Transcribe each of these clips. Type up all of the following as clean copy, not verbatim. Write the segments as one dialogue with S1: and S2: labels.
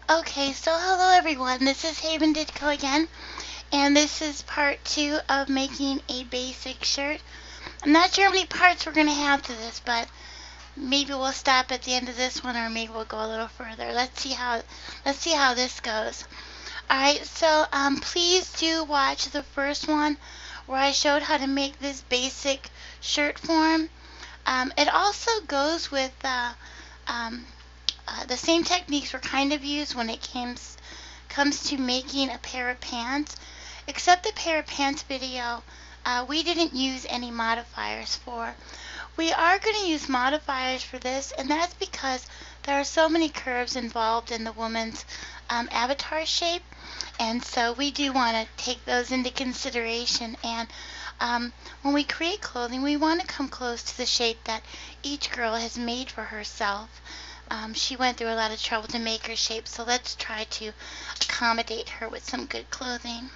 S1: Okay, so hello everyone, this is Haven Ditko again, and this is part 2 of making a basic shirt. I'm not sure how many parts we're going to have to this, but maybe we'll stop at the end of this one, or maybe we'll go a little further. Let's see how this goes. Alright, so please do watch the first one where I showed how to make this basic shirt form. It also goes with the same techniques were kind of used when it comes to making a pair of pants, except the pair of pants video we didn't use any modifiers for. We are going to use modifiers for this, and that's because there are so many curves involved in the woman's avatar shape, and so we do want to take those into consideration. And when we create clothing, we want to come close to the shape that each girl has made for herself. She went through a lot of trouble to make her shape, so let's try to accommodate her with some good clothing.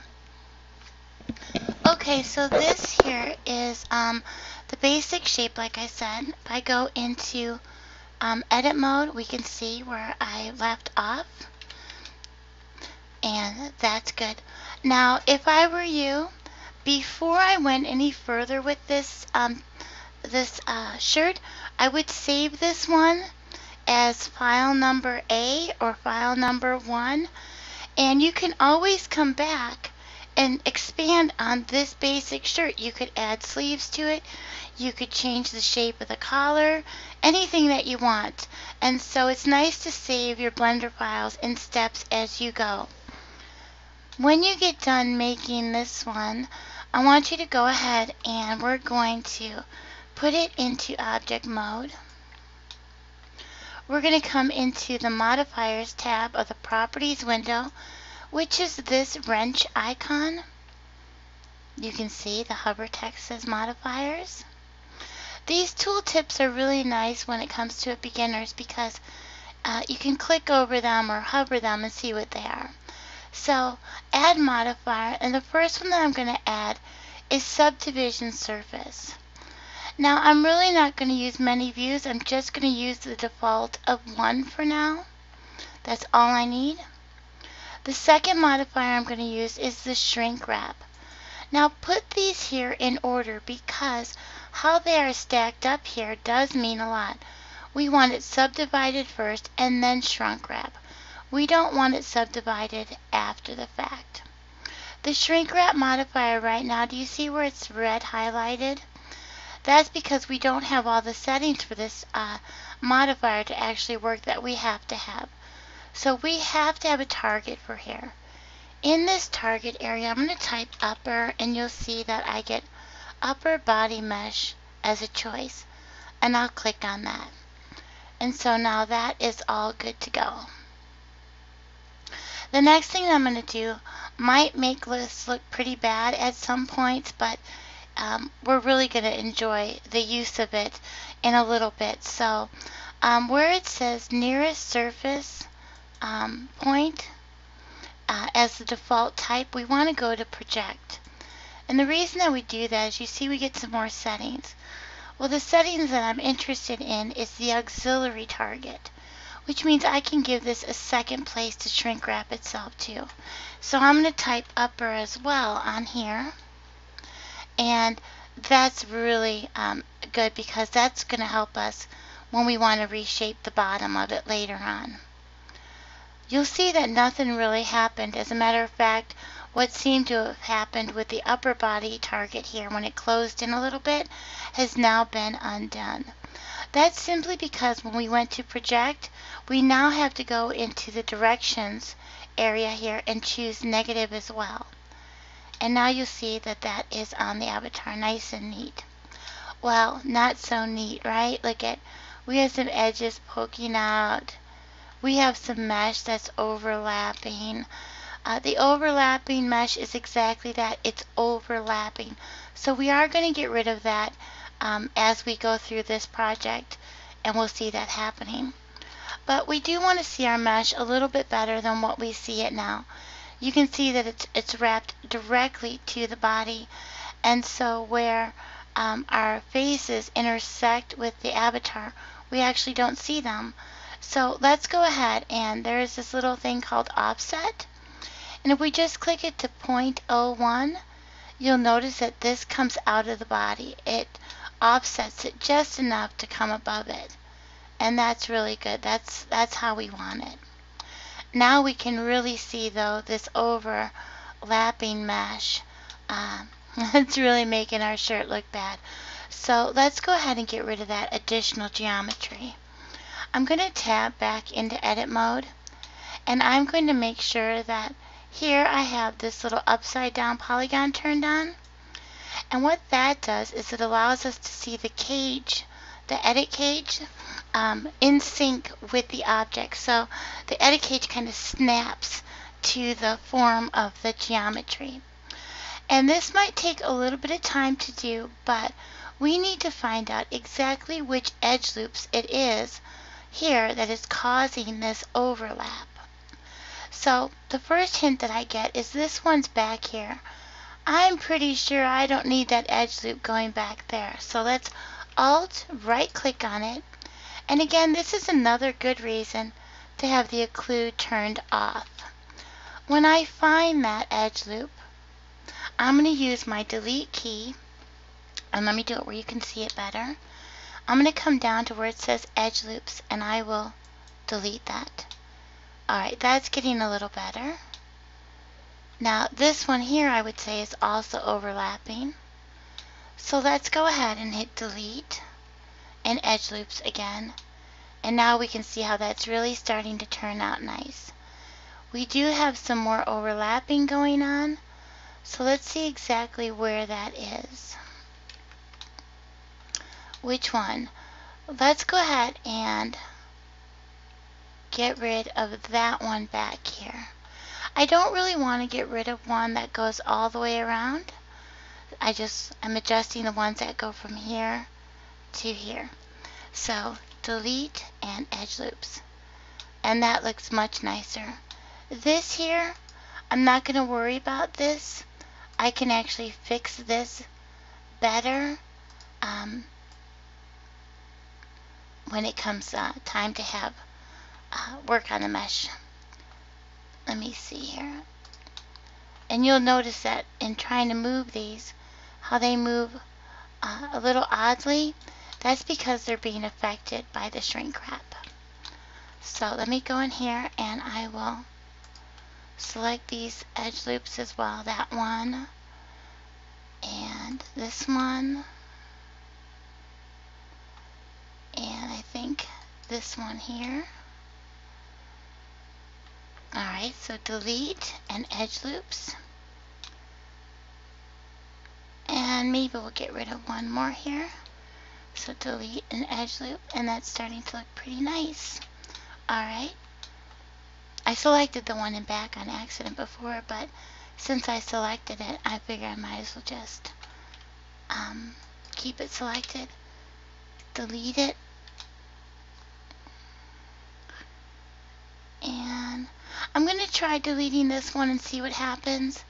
S1: Okay, so this here is the basic shape, like I said. If I go into edit mode, we can see where I left off, and that's good. Now, if I were you, before I went any further with this shirt, I would save this one as file number A or file number 1, and you can always come back and expand on this basic shirt. You could add sleeves to it, you could change the shape of the collar, anything that you want. And so it's nice to save your Blender files in steps as you go. When you get done making this one, I want you to go ahead and we're going to put it into object mode. We're going to come into the modifiers tab of the properties window, which is this wrench icon. You can see the hover text says modifiers. These tooltips are really nice when it comes to beginners because you can click over them or hover them and see what they are. So add modifier, and the first one that I'm going to add is subdivision surface. Now, I'm really not going to use many views. I'm just going to use the default of 1 for now. That's all I need. The second modifier I'm going to use is the shrink wrap. Now, put these here in order because how they are stacked up here does mean a lot. We want it subdivided first and then shrink wrap. We don't want it subdivided after the fact. The shrink wrap modifier right now, do you see where it's red highlighted? That's because we don't have all the settings for this modifier to actually work that we have to have. So we have to have a target for here. In this target area, I'm going to type upper, and you'll see that I get upper body mesh as a choice. And I'll click on that. And so now that is all good to go. The next thing I'm going to do might make this look pretty bad at some points, but we're really going to enjoy the use of it in a little bit. So where it says nearest surface point as the default type, we want to go to project. And the reason that we do that is you see we get some more settings. Well, the settings that I'm interested in is the auxiliary target, which means I can give this a second place to shrink wrap itself too. So I'm going to type upper as well on here. And that's really good because that's going to help us when we want to reshape the bottom of it later on. You'll see that nothing really happened. As a matter of fact, what seemed to have happened with the upper body target here when it closed in a little bit has now been undone. That's simply because when we went to project, we now have to go into the directions area here and choose negative as well. And now you'll see that that is on the avatar, nice and neat. Well, not so neat, right? Look at, we have some edges poking out. We have some mesh that's overlapping. The overlapping mesh is exactly that, it's overlapping. So we are going to get rid of that as we go through this project, and we'll see that happening. But we do want to see our mesh a little bit better than what we see it now. You can see that it's wrapped directly to the body, and so where our faces intersect with the avatar, we actually don't see them. So let's go ahead, and there's this little thing called offset. And if we just click it to 0.01, you'll notice that this comes out of the body. It offsets it just enough to come above it. And that's really good. That's how we want it. Now we can really see, though, this overlapping mesh. It's really making our shirt look bad. So let's go ahead and get rid of that additional geometry. I'm going to tab back into edit mode, and I'm going to make sure that here I have this little upside down polygon turned on. And what that does is it allows us to see the cage, the edit cage, in sync with the object. So the edit cage kind of snaps to the form of the geometry. And this might take a little bit of time to do, but we need to find out exactly which edge loops it is here that is causing this overlap. So the first hint that I get is this one's back here. I'm pretty sure I don't need that edge loop going back there. So let's Alt right click on it. And again, this is another good reason to have the occlude turned off. When I find that edge loop, I'm going to use my delete key, and let me do it where you can see it better. I'm going to come down to where it says edge loops, and I will delete that. Alright, that's getting a little better. Now this one here I would say is also overlapping. So let's go ahead and hit delete and edge loops again. And now we can see how that's really starting to turn out nice. We do have some more overlapping going on. So let's see exactly where that is. Which one? Let's go ahead and get rid of that one back here. I don't really want to get rid of one that goes all the way around. I'm adjusting the ones that go from here to here. So delete and edge loops. And that looks much nicer. This here, I'm not going to worry about this. I can actually fix this better when it comes time to have work on the mesh. Let me see here. And you'll notice that in trying to move these, how they move a little oddly. That's because they're being affected by the shrink wrap. So let me go in here and I will select these edge loops as well. That one and this one. And I think this one here. Alright, so delete and edge loops. And maybe we'll get rid of one more here. So delete an edge loop, and that's starting to look pretty nice. Alright. I selected the one in back on accident before, but since I selected it, I figure I might as well just keep it selected. Delete it. And I'm going to try deleting this one and see what happens.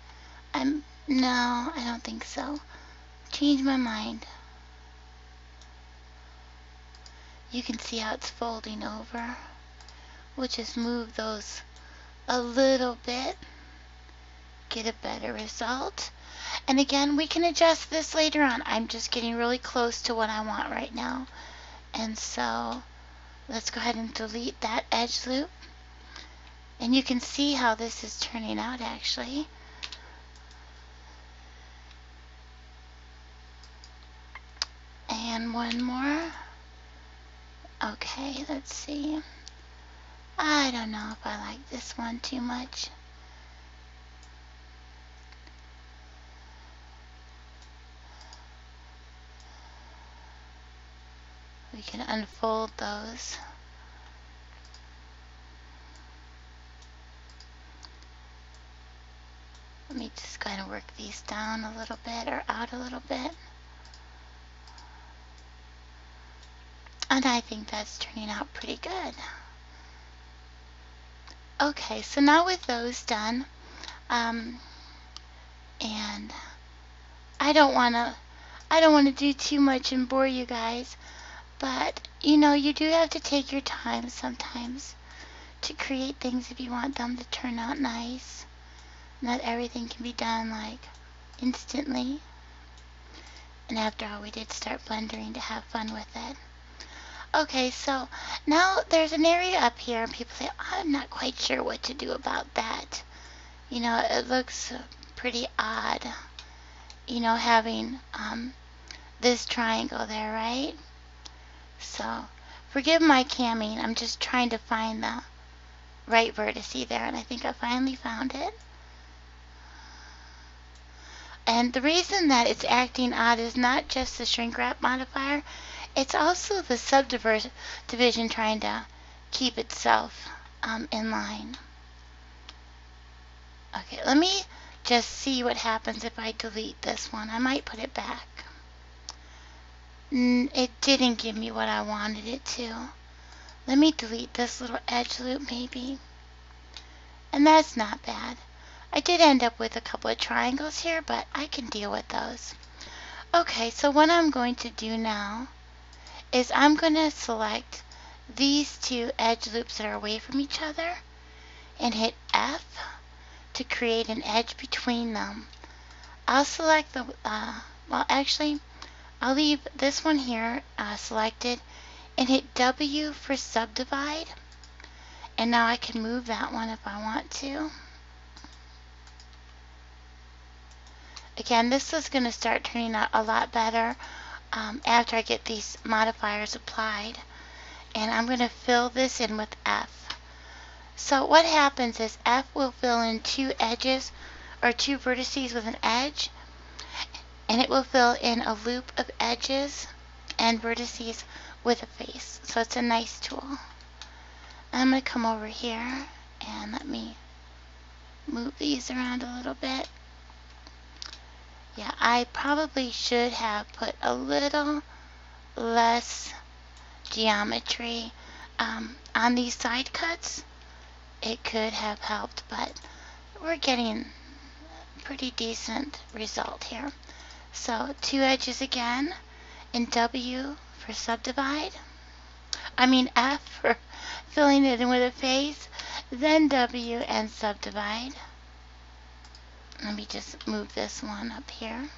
S1: No, I don't think so. Change my mind. You can see how it's folding over. We'll just move those a little bit. Get a better result. And again, we can adjust this later on. I'm just getting really close to what I want right now. And so let's go ahead and delete that edge loop. And you can see how this is turning out actually. And one more. Okay, let's see. I don't know if I like this one too much. We can unfold those. Let me just kind of work these down a little bit or out a little bit. And I think that's turning out pretty good. Okay, so now with those done, and I don't want to do too much and bore you guys, but You know, you do have to take your time sometimes to create things if you want them to turn out nice. Not everything can be done like instantly. And after all, we did start blendering to have fun with it. Okay, so now there's an area up here and people say, I'm not quite sure what to do about that. You know, it looks pretty odd, you know, having this triangle there, right? So, forgive my camming, I'm just trying to find the right vertice there, and I think I finally found it. And the reason that it's acting odd is not just the shrink wrap modifier, it's also the subdivision trying to keep itself in line. Okay, let me just see what happens if I delete this one. I might put it back. It didn't give me what I wanted it to. Let me delete this little edge loop maybe. And that's not bad. I did end up with a couple of triangles here, but I can deal with those. Okay, so what I'm going to do now is I'm going to select these two edge loops that are away from each other and hit F to create an edge between them. I'll select the, well actually, I'll leave this one here selected and hit W for subdivide. And now I can move that one if I want to. Again, this is going to start turning out a lot better after I get these modifiers applied. And I'm going to fill this in with F. So what happens is F will fill in two edges or two vertices with an edge, and it will fill in a loop of edges and vertices with a face. So it's a nice tool. I'm going to come over here and let me move these around a little bit. Yeah, I probably should have put a little less geometry on these side cuts. It could have helped, but we're getting a pretty decent result here. So two edges again, and W for subdivide. I mean F for filling it in with a face, then W and subdivide. Let me just move this one up here.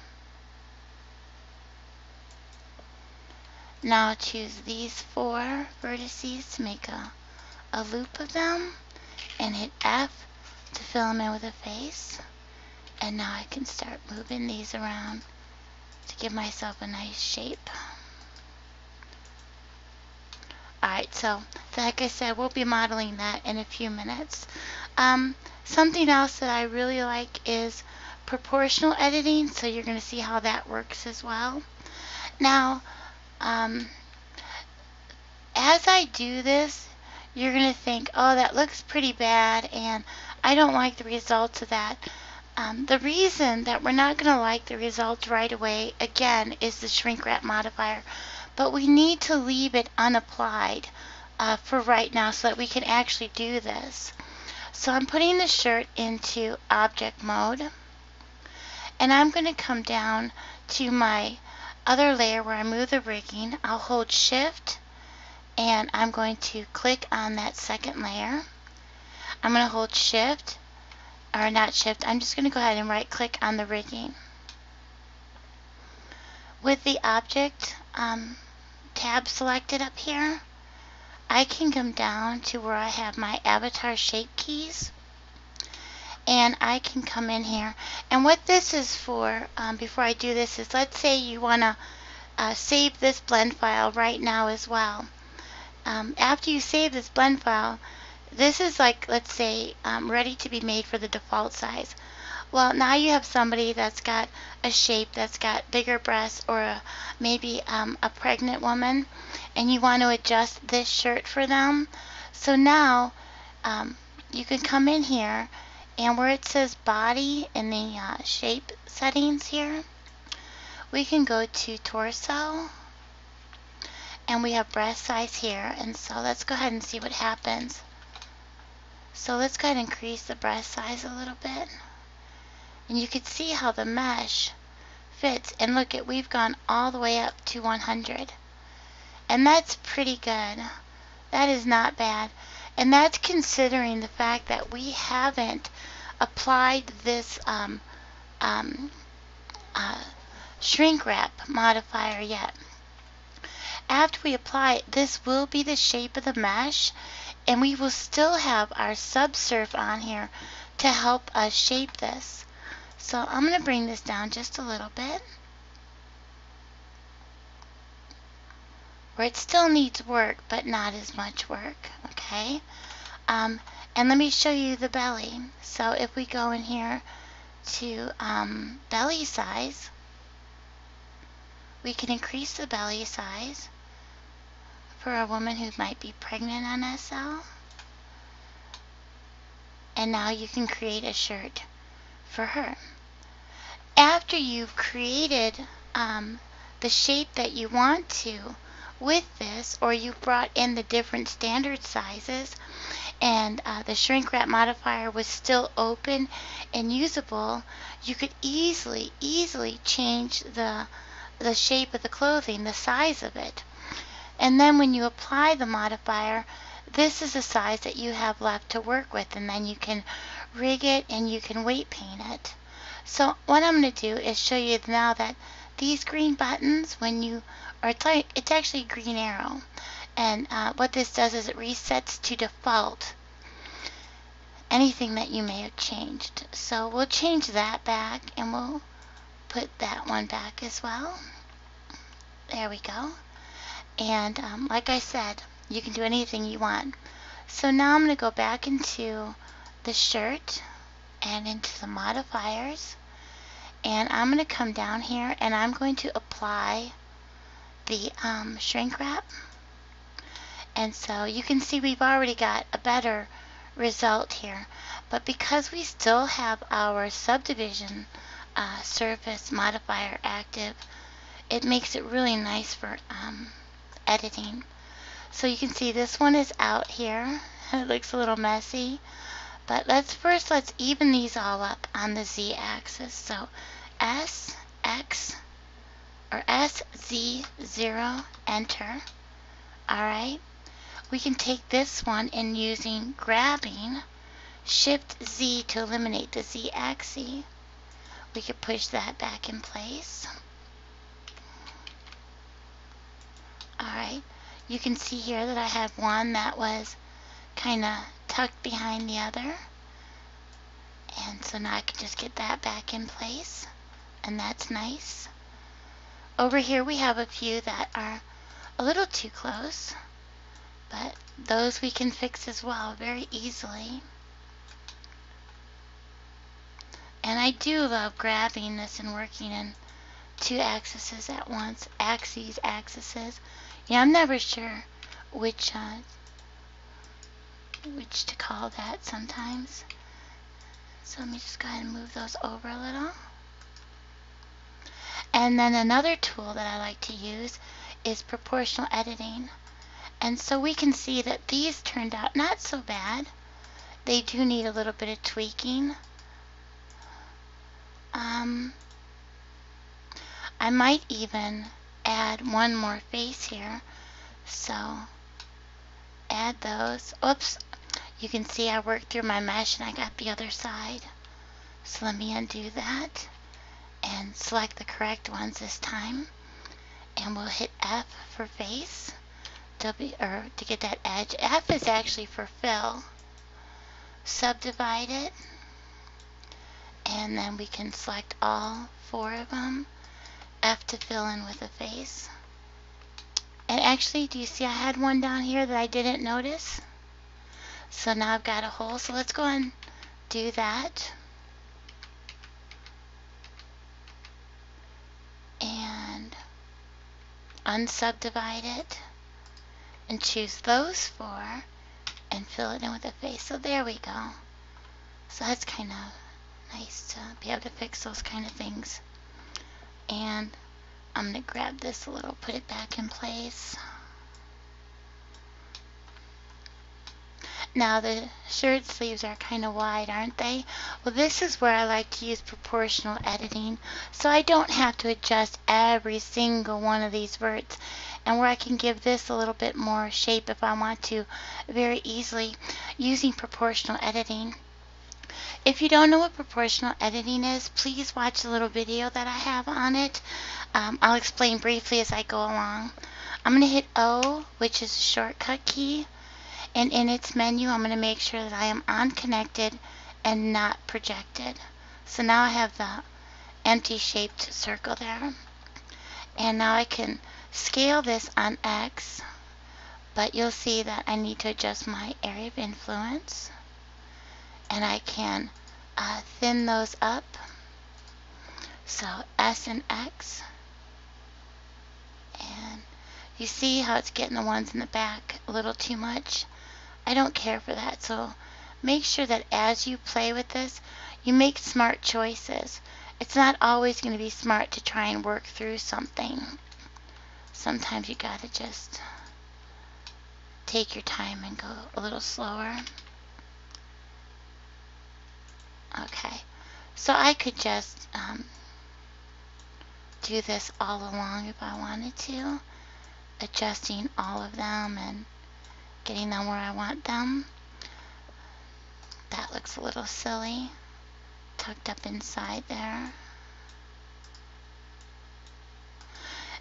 S1: Now choose these four vertices to make a loop of them and hit F to fill them in with a face. And now I can start moving these around to give myself a nice shape. Alright, so like I said, we'll be modeling that in a few minutes. Something else that I really like is proportional editing, so you're going to see how that works as well. Now, as I do this, you're going to think, oh, that looks pretty bad, and I don't like the results of that. The reason that we're not going to like the results right away, again, is the shrink wrap modifier. But we need to leave it unapplied for right now so that we can actually do this. So I'm putting the shirt into object mode. And I'm going to come down to my other layer where I move the rigging. I'll hold Shift and I'm going to click on that second layer. I'm going to hold Shift, or not Shift, I'm just going to go ahead and right click on the rigging. With the object tab selected up here, I can come down to where I have my avatar shape keys, and I can come in here. And what this is for, before I do this, is let's say you want to save this blend file right now as well. After you save this blend file, this is like, let's say, ready to be made for the default size. Well, now you have somebody that's got a shape that's got bigger breasts, or maybe a pregnant woman, and you want to adjust this shirt for them. So now you can come in here, and where it says body in the shape settings here, we can go to torso, and we have breast size here. And so let's go ahead and see what happens. So let's go ahead and increase the breast size a little bit. And you can see how the mesh fits. And look, we've gone all the way up to 100. And that's pretty good. That is not bad. And that's considering the fact that we haven't applied this um, shrink wrap modifier yet. After we apply it, this will be the shape of the mesh, and we will still have our subsurf on here to help us shape this. So I'm going to bring this down just a little bit, where it still needs work, but not as much work, okay? And let me show you the belly. So if we go in here to belly size, we can increase the belly size for a woman who might be pregnant on SL. And now you can create a shirt for her. After you've created the shape that you want to with this, or you've brought in the different standard sizes, and the shrink wrap modifier was still open and usable, you could easily change the shape of the clothing, the size of it. And then when you apply the modifier, this is the size that you have left to work with, and then you can rig it and you can weight paint it. So what I'm going to do is show you now that these green buttons, when you, or it's actually a green arrow, and what this does is it resets to default anything that you may have changed. So we'll change that back, and we'll put that one back as well. There we go. And like I said, you can do anything you want. So now I'm going to go back into the shirt and into the modifiers, and I'm going to come down here and I'm going to apply the shrink wrap. And so you can see we've already got a better result here, but because we still have our subdivision surface modifier active, it makes it really nice for editing. So you can see this one is out here. It looks a little messy, but let's even these all up on the Z axis. So S, X, or S, Z, 0, enter. Alright, we can take this one and using grabbing Shift Z to eliminate the Z axis, we could push that back in place. Alright, you can see here that I have one that was kind of tucked behind the other, and so now I can just get that back in place, and that's nice. Over here we have a few that are a little too close, but those we can fix as well very easily. And I do love grabbing this and working in two axes at once. Axes. Yeah, I'm never sure which to call that sometimes. So let me just go ahead and move those over a little. And then another tool that I like to use is proportional editing. And so we can see that these turned out not so bad. They do need a little bit of tweaking. I might even add one more face here. So add those. Oops, you can see I worked through my mesh and I got the other side. So let me undo that and select the correct ones this time. And we'll hit F for face to get that edge. F is actually for fill. Subdivide it, and then we can select all four of them. F to fill in with a face. And actually, do you see I had one down here that I didn't notice? So now I've got a hole. So let's go and do that. And unsubdivide it. And choose those four and fill it in with a face. So there we go. So that's kind of nice to be able to fix those kind of things. And I'm going to grab this a little, put it back in place. Now the shirt sleeves are kind of wide, aren't they? Well, this is where I like to use proportional editing, so I don't have to adjust every single one of these verts and where I can give this a little bit more shape if I want to, very easily using proportional editing. If you don't know what proportional editing is, please watch the little video that I have on it. I'll explain briefly as I go along. I'm going to hit O, which is a shortcut key, and in its menu I'm going to make sure that I am on connected and not projected. So now I have the empty shaped circle there. And now I can scale this on X, but you'll see that I need to adjust my area of influence. And I can thin those up. So S and X. And you see how it's getting the ones in the back a little too much? I don't care for that. So make sure that as you play with this, you make smart choices. It's not always going to be smart to try and work through something. Sometimes you gotta just take your time and go a little slower. Okay, so I could just do this all along if I wanted to, adjusting all of them and getting them where I want them. That looks a little silly, tucked up inside there.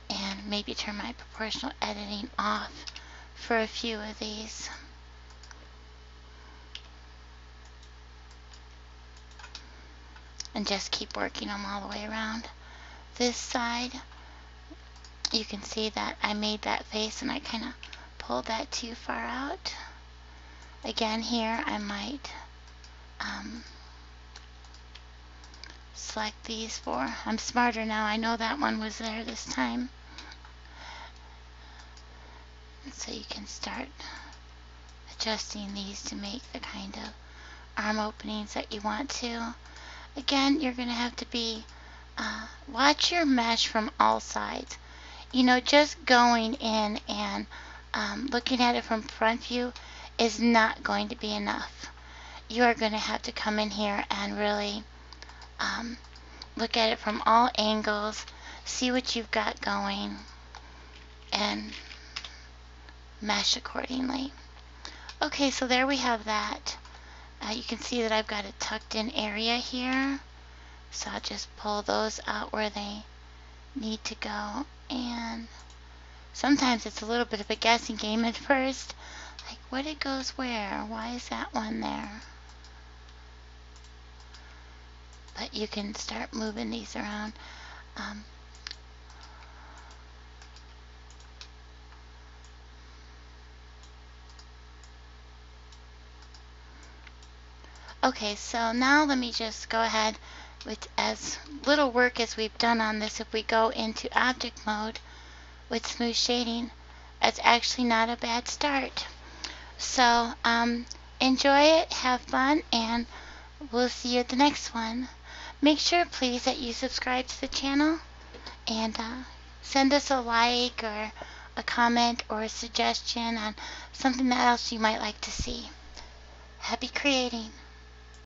S1: And maybe turn my proportional editing off for a few of these. And just keep working them all the way around. This side, you can see that I made that face and I kind of pulled that too far out. Again, here I might select these four. I'm smarter now. I know that one was there this time. And so you can start adjusting these to make the kind of arm openings that you want to. Again, you're going to have to be, watch your mesh from all sides. You know, just going in and looking at it from front view is not going to be enough. You are going to have to come in here and really look at it from all angles, see what you've got going, and mesh accordingly. Okay, so there we have that. You can see that I've got a tucked in area here, so I'll just pull those out where they need to go. And sometimes it's a little bit of a guessing game at first, like what it goes where, why is that one there? But you can start moving these around. Okay, so now let me just go ahead with as little work as we've done on this. If we go into object mode with smooth shading, it's actually not a bad start. So enjoy it, have fun, and we'll see you at the next one. Make sure please that you subscribe to the channel and send us a like or a comment or a suggestion on something else you might like to see. Happy creating!